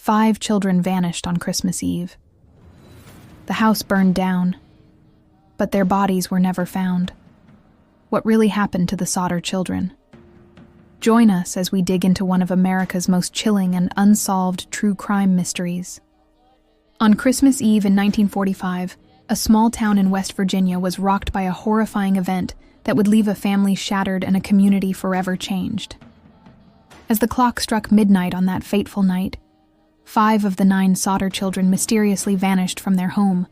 5 children vanished on Christmas Eve. The house burned down, but their bodies were never found. What really happened to the Sodder children? Join us as we dig into one of America's most chilling and unsolved true crime mysteries. On Christmas Eve in 1945, a small town in West Virginia was rocked by a horrifying event that would leave a family shattered and a community forever changed. As the clock struck midnight on that fateful night, 5 of the 9 Sodder children mysteriously vanished from their home,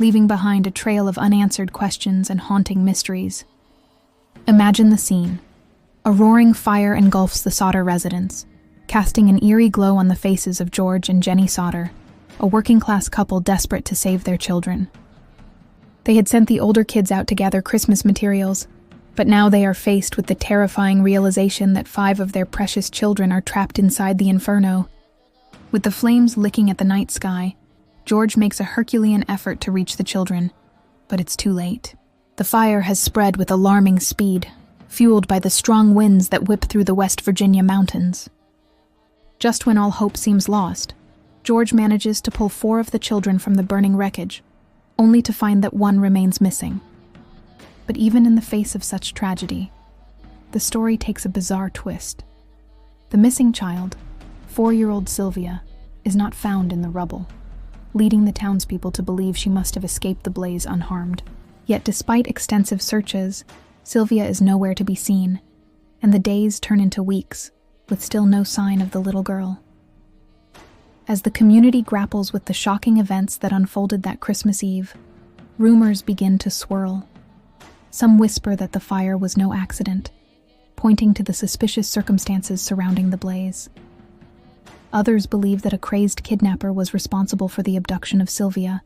leaving behind a trail of unanswered questions and haunting mysteries. Imagine the scene. A roaring fire engulfs the Sodder residence, casting an eerie glow on the faces of George and Jenny Sodder, a working-class couple desperate to save their children. They had sent the older kids out to gather Christmas materials, but now they are faced with the terrifying realization that 5 of their precious children are trapped inside the inferno. With the flames licking at the night sky, George makes a Herculean effort to reach the children, but it's too late. The fire has spread with alarming speed, fueled by the strong winds that whip through the West Virginia mountains. Just when all hope seems lost, George manages to pull 4 of the children from the burning wreckage, only to find that 1 remains missing. But even in the face of such tragedy, the story takes a bizarre twist. The missing child, 4-year-old Sylvia, is not found in the rubble, leading the townspeople to believe she must have escaped the blaze unharmed. Yet despite extensive searches, Sylvia is nowhere to be seen, and the days turn into weeks, with still no sign of the little girl. As the community grapples with the shocking events that unfolded that Christmas Eve, rumors begin to swirl. Some whisper that the fire was no accident, pointing to the suspicious circumstances surrounding the blaze. Others believe that a crazed kidnapper was responsible for the abduction of Sylvia,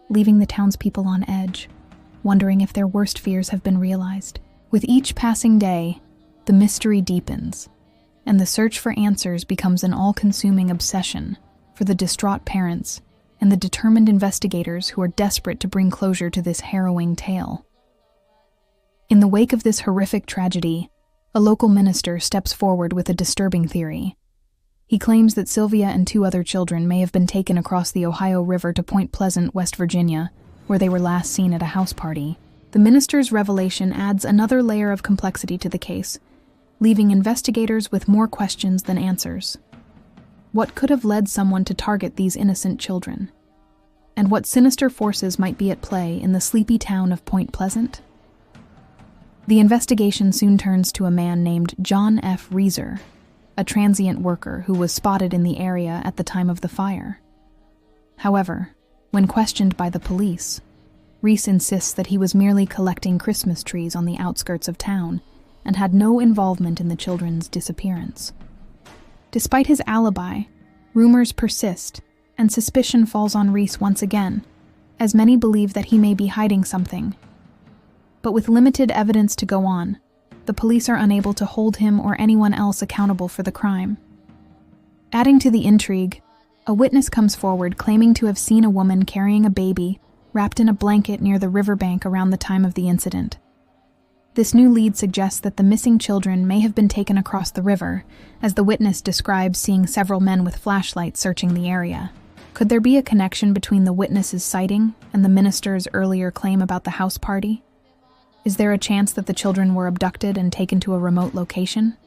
leaving the townspeople on edge, wondering if their worst fears have been realized. With each passing day, the mystery deepens, and the search for answers becomes an all-consuming obsession for the distraught parents and the determined investigators who are desperate to bring closure to this harrowing tale. In the wake of this horrific tragedy, a local minister steps forward with a disturbing theory. He claims that Sylvia and 2 other children may have been taken across the Ohio River to Point Pleasant, West Virginia, where they were last seen at a house party. The minister's revelation adds another layer of complexity to the case, leaving investigators with more questions than answers. What could have led someone to target these innocent children? And what sinister forces might be at play in the sleepy town of Point Pleasant? The investigation soon turns to a man named John F. Reeser, a transient worker who was spotted in the area at the time of the fire. However, when questioned by the police, Reese insists that he was merely collecting Christmas trees on the outskirts of town and had no involvement in the children's disappearance. Despite his alibi, rumors persist, and suspicion falls on Reese once again, as many believe that he may be hiding something. But with limited evidence to go on, the police are unable to hold him or anyone else accountable for the crime. Adding to the intrigue, a witness comes forward claiming to have seen a woman carrying a baby wrapped in a blanket near the riverbank around the time of the incident. This new lead suggests that the missing children may have been taken across the river, as the witness describes seeing several men with flashlights searching the area. Could there be a connection between the witness's sighting and the minister's earlier claim about the house party? Is there a chance that the children were abducted and taken to a remote location?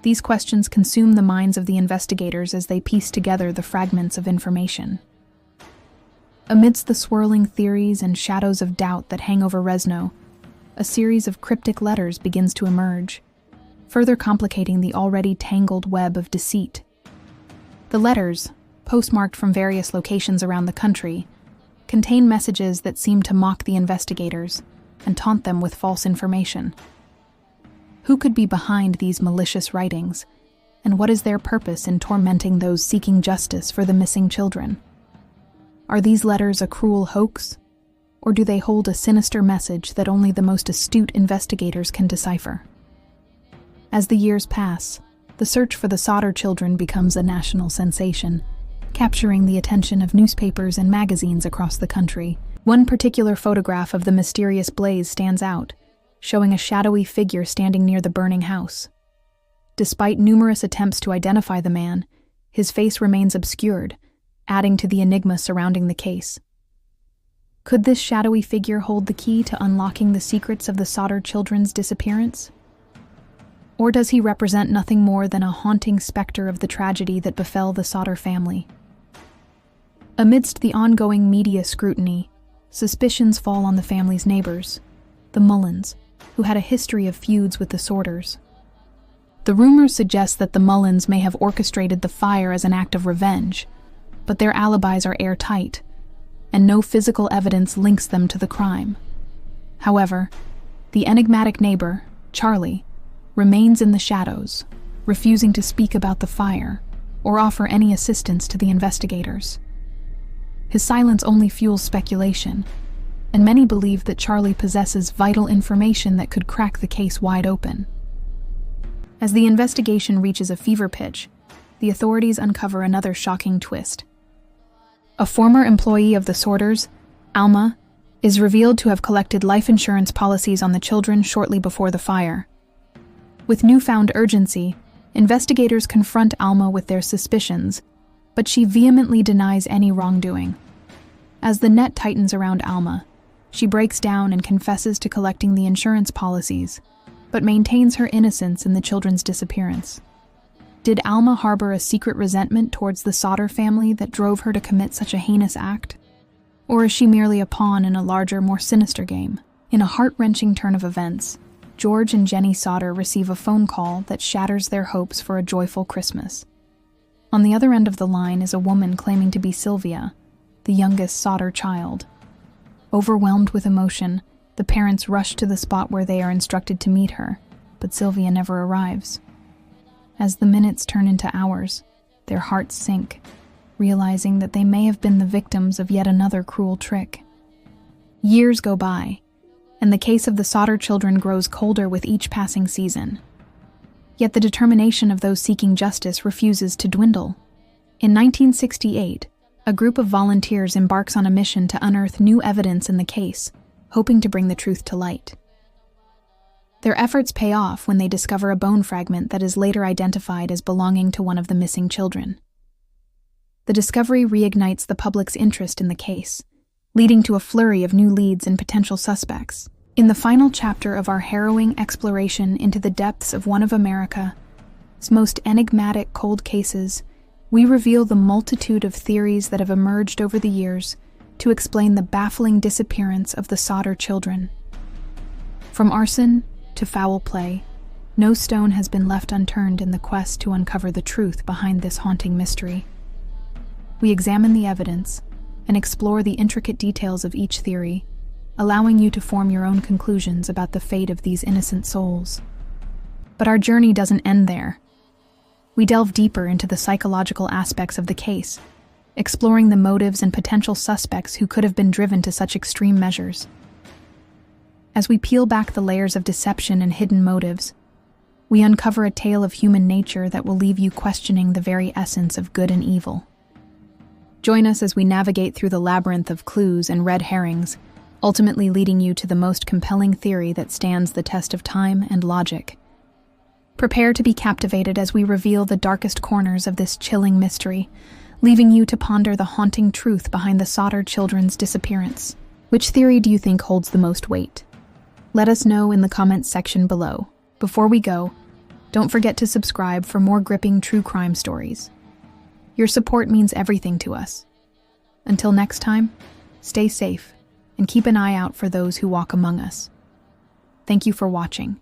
These questions consume the minds of the investigators as they piece together the fragments of information. Amidst the swirling theories and shadows of doubt that hang over Resno, a series of cryptic letters begins to emerge, further complicating the already tangled web of deceit. The letters, postmarked from various locations around the country, contain messages that seem to mock the investigators and taunt them with false information. Who could be behind these malicious writings, and what is their purpose in tormenting those seeking justice for the missing children? Are these letters a cruel hoax, or do they hold a sinister message that only the most astute investigators can decipher? As the years pass, the search for the Sodder children becomes a national sensation, capturing the attention of newspapers and magazines across the country. One particular photograph of the mysterious blaze stands out, showing a shadowy figure standing near the burning house. Despite numerous attempts to identify the man, his face remains obscured, adding to the enigma surrounding the case. Could this shadowy figure hold the key to unlocking the secrets of the Sodder children's disappearance? Or does he represent nothing more than a haunting specter of the tragedy that befell the Sodder family? Amidst the ongoing media scrutiny, suspicions fall on the family's neighbors, the Mullins, who had a history of feuds with the Sodders. The rumors suggest that the Mullins may have orchestrated the fire as an act of revenge, but their alibis are airtight, and no physical evidence links them to the crime. However, the enigmatic neighbor, Charlie, remains in the shadows, refusing to speak about the fire or offer any assistance to the investigators. His silence only fuels speculation, and many believe that Charlie possesses vital information that could crack the case wide open. As the investigation reaches a fever pitch, the authorities uncover another shocking twist. A former employee of the Sodders, Alma, is revealed to have collected life insurance policies on the children shortly before the fire. With newfound urgency, investigators confront Alma with their suspicions, but she vehemently denies any wrongdoing. As the net tightens around Alma, she breaks down and confesses to collecting the insurance policies, but maintains her innocence in the children's disappearance. Did Alma harbor a secret resentment towards the Sodder family that drove her to commit such a heinous act? Or is she merely a pawn in a larger, more sinister game? In a heart-wrenching turn of events, George and Jenny Sodder receive a phone call that shatters their hopes for a joyful Christmas. On the other end of the line is a woman claiming to be Sylvia, the youngest Sodder child. Overwhelmed with emotion, the parents rush to the spot where they are instructed to meet her, but Sylvia never arrives. As the minutes turn into hours, their hearts sink, realizing that they may have been the victims of yet another cruel trick. Years go by, and the case of the Sodder children grows colder with each passing season. Yet the determination of those seeking justice refuses to dwindle. In 1968, a group of volunteers embarks on a mission to unearth new evidence in the case, hoping to bring the truth to light. Their efforts pay off when they discover a bone fragment that is later identified as belonging to one of the missing children. The discovery reignites the public's interest in the case, leading to a flurry of new leads and potential suspects. In the final chapter of our harrowing exploration into the depths of one of America's most enigmatic cold cases, we reveal the multitude of theories that have emerged over the years to explain the baffling disappearance of the Sodder children. From arson to foul play, no stone has been left unturned in the quest to uncover the truth behind this haunting mystery. We examine the evidence and explore the intricate details of each theory, allowing you to form your own conclusions about the fate of these innocent souls. But our journey doesn't end there. We delve deeper into the psychological aspects of the case, exploring the motives and potential suspects who could have been driven to such extreme measures. As we peel back the layers of deception and hidden motives, we uncover a tale of human nature that will leave you questioning the very essence of good and evil. Join us as we navigate through the labyrinth of clues and red herrings, ultimately leading you to the most compelling theory that stands the test of time and logic. Prepare to be captivated as we reveal the darkest corners of this chilling mystery, leaving you to ponder the haunting truth behind the Sodder children's disappearance. Which theory do you think holds the most weight? Let us know in the comments section below. Before we go, don't forget to subscribe for more gripping true crime stories. Your support means everything to us. Until next time, stay safe and keep an eye out for those who walk among us. Thank you for watching.